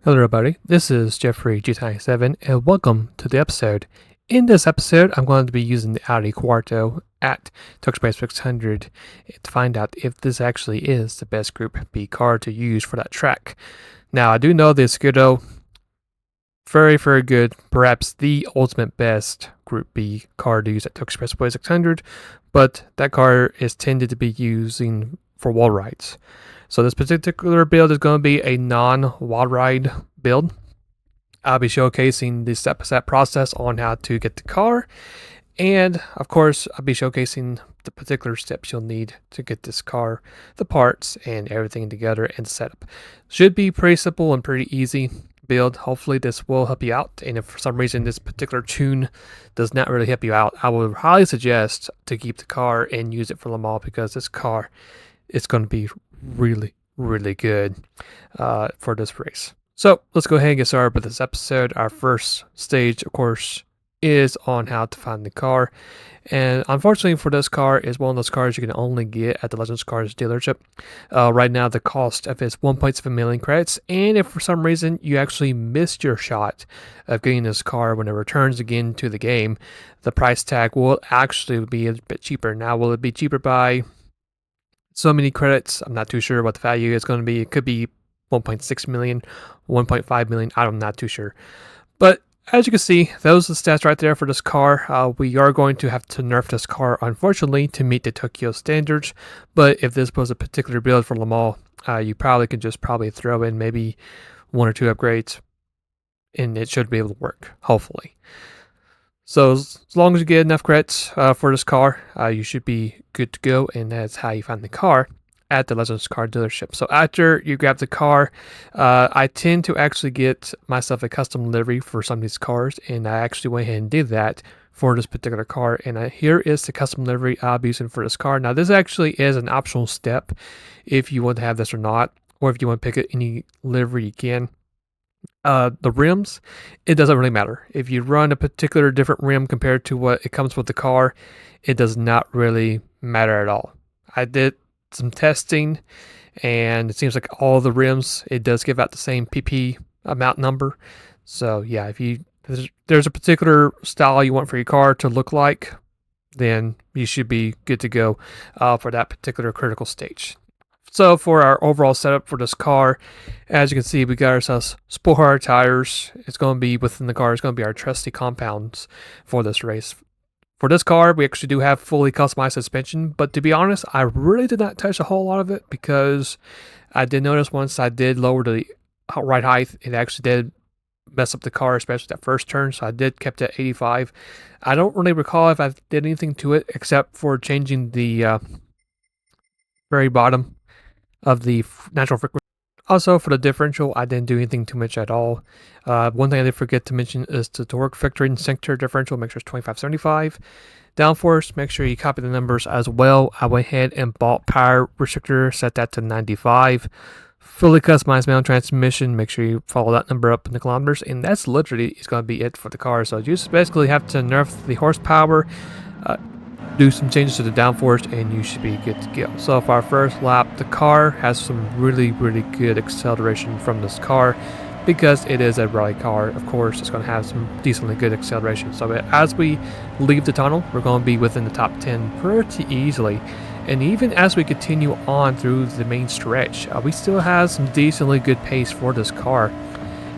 Hello everybody, this is Jeffrey Gt7 and welcome to the episode. In this episode, I'm going to be using the Audi Quattro at Tokyo600 to find out if this actually is the best Group B car to use for that track. Now, I do know this Ghetto, very good, perhaps the ultimate best Group B car to use at Tokyo600, but that car is tended to be using for wall rides. So this particular build is going to be a non-wall ride build. I'll be showcasing the step-by-step process on how to get the car, and of course I'll be showcasing the particular steps you'll need to get this car, the parts and everything together and setup. Should be pretty simple and pretty easy build. Hopefully this will help you out, and if for some reason this particular tune does not really help you out, I would highly suggest to keep the car and use it for Le Mans, because this car is going to be really good for this race. So let's go ahead and get started with this episode. Our first stage, of course, is on how to find the car. And unfortunately for this car, is one of those cars you can only get at the Legends Cars dealership. Right now, the cost of it is 1.7 million credits. And if for some reason you actually missed your shot of getting this car when it returns again to the game, the price tag will actually be a bit cheaper. Now, will it be cheaper by so many credits? I'm not too sure what the value is going to be. It could be 1.6 million, 1.5 million. I'm not too sure. But as you can see, those are the stats right there for this car. We are going to have to nerf this car, unfortunately, to meet the Tokyo standards. But if this was a particular build for Le Mans, you probably could just throw in maybe one or two upgrades, and it should be able to work, hopefully. So as long as you get enough credits for this car, you should be good to go, and that's how you find the car at the Legends Car dealership. So after you grab the car, I tend to actually get myself a custom livery for some of these cars, and I actually went ahead and did that for this particular car. And here is the custom livery I'll be using for this car. Now this actually is an optional step if you want to have this or not, or if you want to pick any livery you can. The rims, it doesn't really matter. If you run a particular different rim compared to what it comes with the car, it does not really matter at all. I did some testing, and it seems like all the rims, it does give out the same PP amount number. So yeah, if there's a particular style you want for your car to look like, then you should be good to go for that particular critical stage. So for our overall setup for this car, as you can see, we got ourselves sport hard tires. It's going to be within the car. It's going to be our trusty compounds for this race. For this car, we actually do have fully customized suspension, but to be honest, I really did not touch a whole lot of it, because I did notice once I did lower the ride height, it actually did mess up the car, especially that first turn. So I did kept it at 85. I don't really recall if I did anything to it except for changing the very bottom of the natural frequency. Also, for the differential, I didn't do anything too much at all. One thing I did forget to mention is the torque factory and sector differential. Make sure it's 2575. Downforce, make sure you copy the numbers as well. I went ahead and bought power restrictor, set that to 95. Fully customized manual transmission, make sure you follow that number up in the kilometers, and that's literally is going to be it for the car. So you just basically have to nerf the horsepower, do some changes to the downforce, and you should be good to go. So for our first lap, the car has some really good acceleration from this car, because it is a rally car. Of course, it's going to have some decently good acceleration. So as we leave the tunnel, we're going to be within the top 10 pretty easily. And even as we continue on through the main stretch, we still have some decently good pace for this car.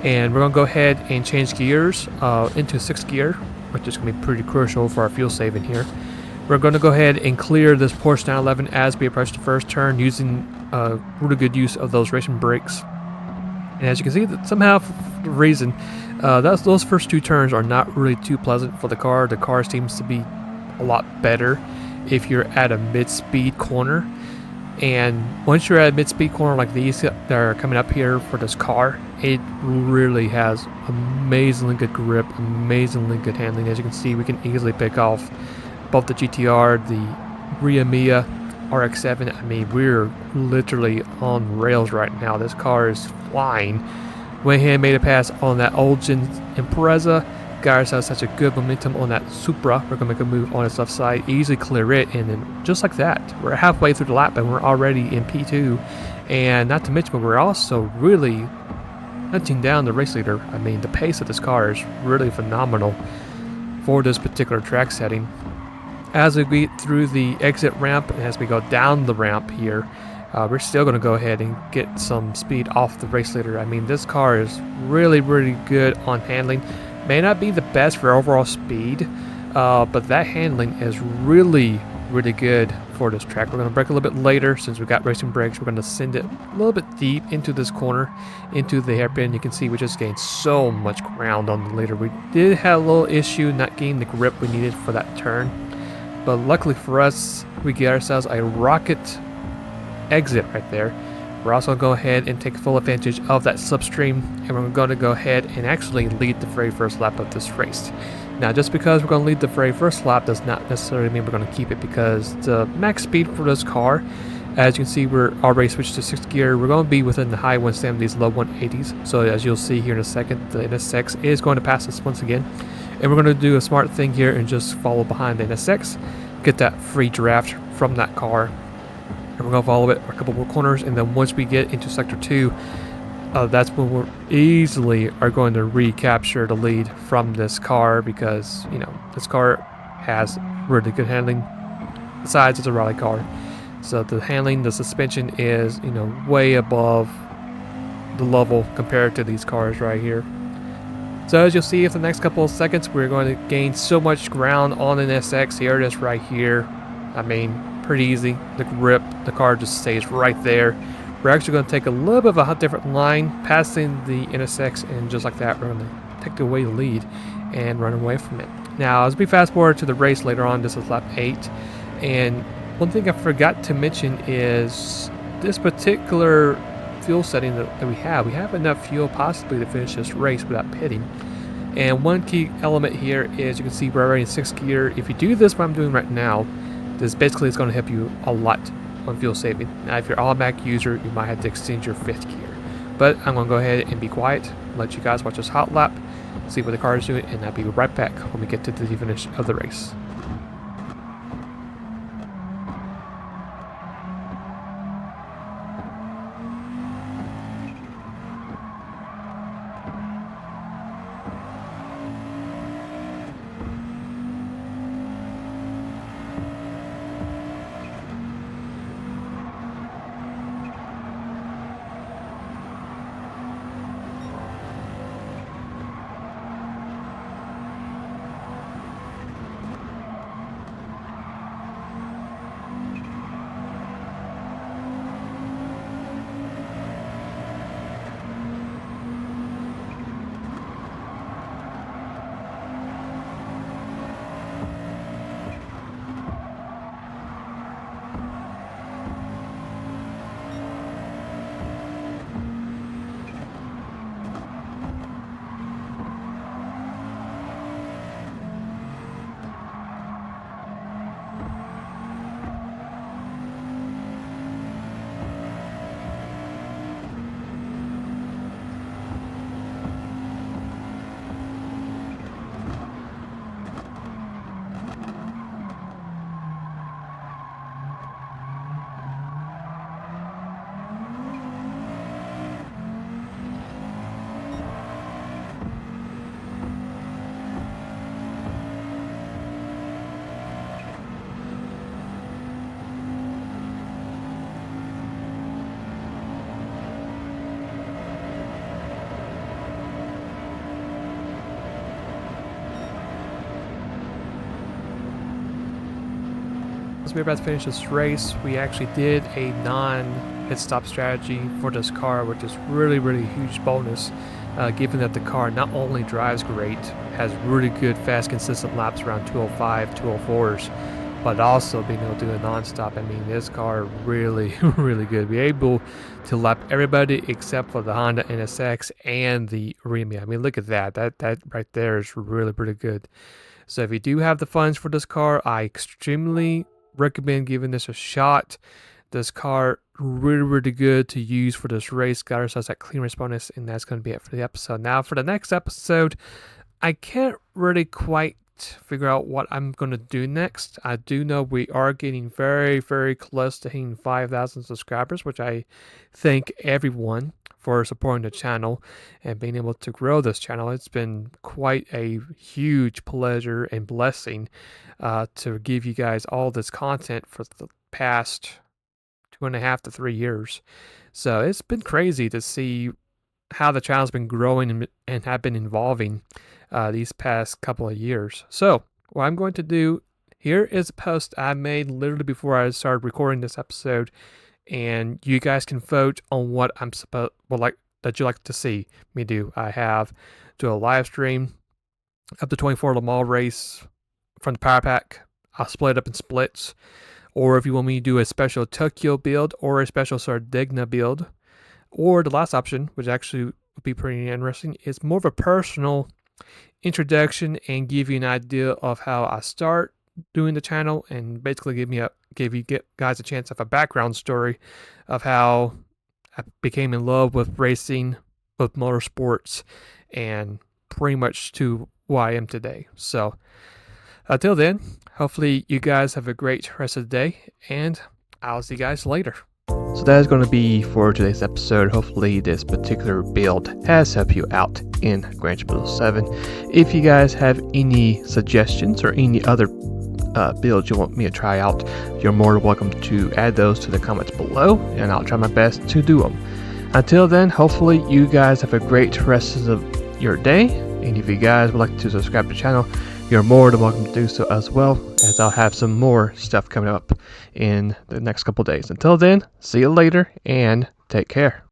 And we're going to go ahead and change gears into 6th gear, which is going to be pretty crucial for our fuel saving here. We're going to go ahead and clear this Porsche 911 as we approach the first turn, using really good use of those racing brakes. And as you can see, that somehow, for the reason, those first two turns are not really too pleasant for the car. The car seems to be a lot better if you're at a mid-speed corner. And once you're at a mid-speed corner like these that are coming up here for this car, it really has amazingly good grip, amazingly good handling. As you can see, we can easily pick off both the GTR, the Mia RX-7. I mean, we're literally on rails right now. This car is flying. Went ahead and made a pass on that old gen Impreza. Got ourselves such a good momentum on that Supra. We're going to make a move on its left side, easily clear it, and then just like that, we're halfway through the lap and we're already in P2. And not to mention, but we're also really hunting down the race leader. I mean, the pace of this car is really phenomenal for this particular track setting. As we get through the exit ramp and as we go down the ramp here, we're still going to go ahead and get some speed off the race leader. I mean, this car is really good on handling. May not be the best for overall speed, but that handling is really good for this track. We're going to brake a little bit later since we got racing brakes. We're going to send it a little bit deep into this corner, into the hairpin. You can see we just gained so much ground on the leader. We did have a little issue not getting the grip we needed for that turn, but luckily for us, we get ourselves a rocket exit right there. We're also going to go ahead and take full advantage of that slipstream, and we're going to go ahead and actually lead the very first lap of this race. Now, just because we're going to lead the very first lap does not necessarily mean we're going to keep it, because the max speed for this car, as you can see, we're already switched to 6th gear. We're going to be within the high 170s, low 180s. So as you'll see here in a second, the NSX is going to pass us once again. And we're going to do a smart thing here and just follow behind the NSX, get that free draft from that car. And we're going to follow it a couple more corners, and then once we get into Sector 2, that's when we're easily are going to recapture the lead from this car, because, you know, this car has really good handling. Besides, it's a rally car. So the handling, the suspension is, you know, way above the level compared to these cars right here. So as you'll see, in the next couple of seconds, we're going to gain so much ground on an SX. Here it is right here. I mean, pretty easy. The grip, the car just stays right there. We're actually going to take a little bit of a different line, passing the NSX, and just like that, we're going to take away the lead and run away from it. Now, as we fast forward to the race later on, this is lap 8, and one thing I forgot to mention is this particular fuel setting that we have enough fuel possibly to finish this race without pitting. And one key element here is you can see we're already in 6th gear. If you do this, what I'm doing right now, this basically is going to help you a lot on fuel saving. Now, if you're an automatic user, you might have to extend your 5th gear. But I'm going to go ahead and be quiet, let you guys watch this hot lap, see what the car is doing, and I'll be right back when we get to the finish of the race. As we're about to finish this race, we actually did a non-pit stop strategy for this car, which is really huge bonus, given that the car not only drives great, has really good, fast, consistent laps around 205, 204s, but also being able to do a non-stop. I mean, this car really good. We're able to lap everybody except for the Honda NSX and the Remy. I mean, look at that. That right there is really pretty good. So if you do have the funds for this car, I extremely recommend giving this a shot. This car really good to use for this race. Got ourselves that clearance bonus, and that's going to be it for the episode. Now for the next episode, I can't really quite figure out what I'm going to do next. I do know we are getting very close to hitting 5,000 subscribers, which I thank everyone for supporting the channel and being able to grow this channel. It's been quite a huge pleasure and blessing to give you guys all this content for the past 2.5 to 3 years. So it's been crazy to see how the channel's been growing and have been evolving these past couple of years. So what I'm going to do here is a post I made literally before I started recording this episode, and you guys can vote on what I'm that you like to see me do. I have do a live stream of the 24 Le Mans race from the power pack. I'll split it up in splits, or if you want me to do a special Tokyo build or a special Sardinia build, or the last option, which actually would be pretty interesting, is more of a personal introduction and give you an idea of how I start doing the channel, and basically give you guys a chance of a background story of how I became in love with racing, with motorsports, and pretty much to who I am today. So until then, hopefully you guys have a great rest of the day, and I'll see you guys later. So that is going to be for today's episode. Hopefully this particular build has helped you out in Gt7. If you guys have any suggestions or any other builds you want me to try out, you're more than welcome to add those to the comments below, and I'll try my best to do them. Until then, hopefully you guys have a great rest of your day, and if you guys would like to subscribe to the channel, you're more than welcome to do so as well, as I'll have some more stuff coming up in the next couple days. Until then, see you later and take care.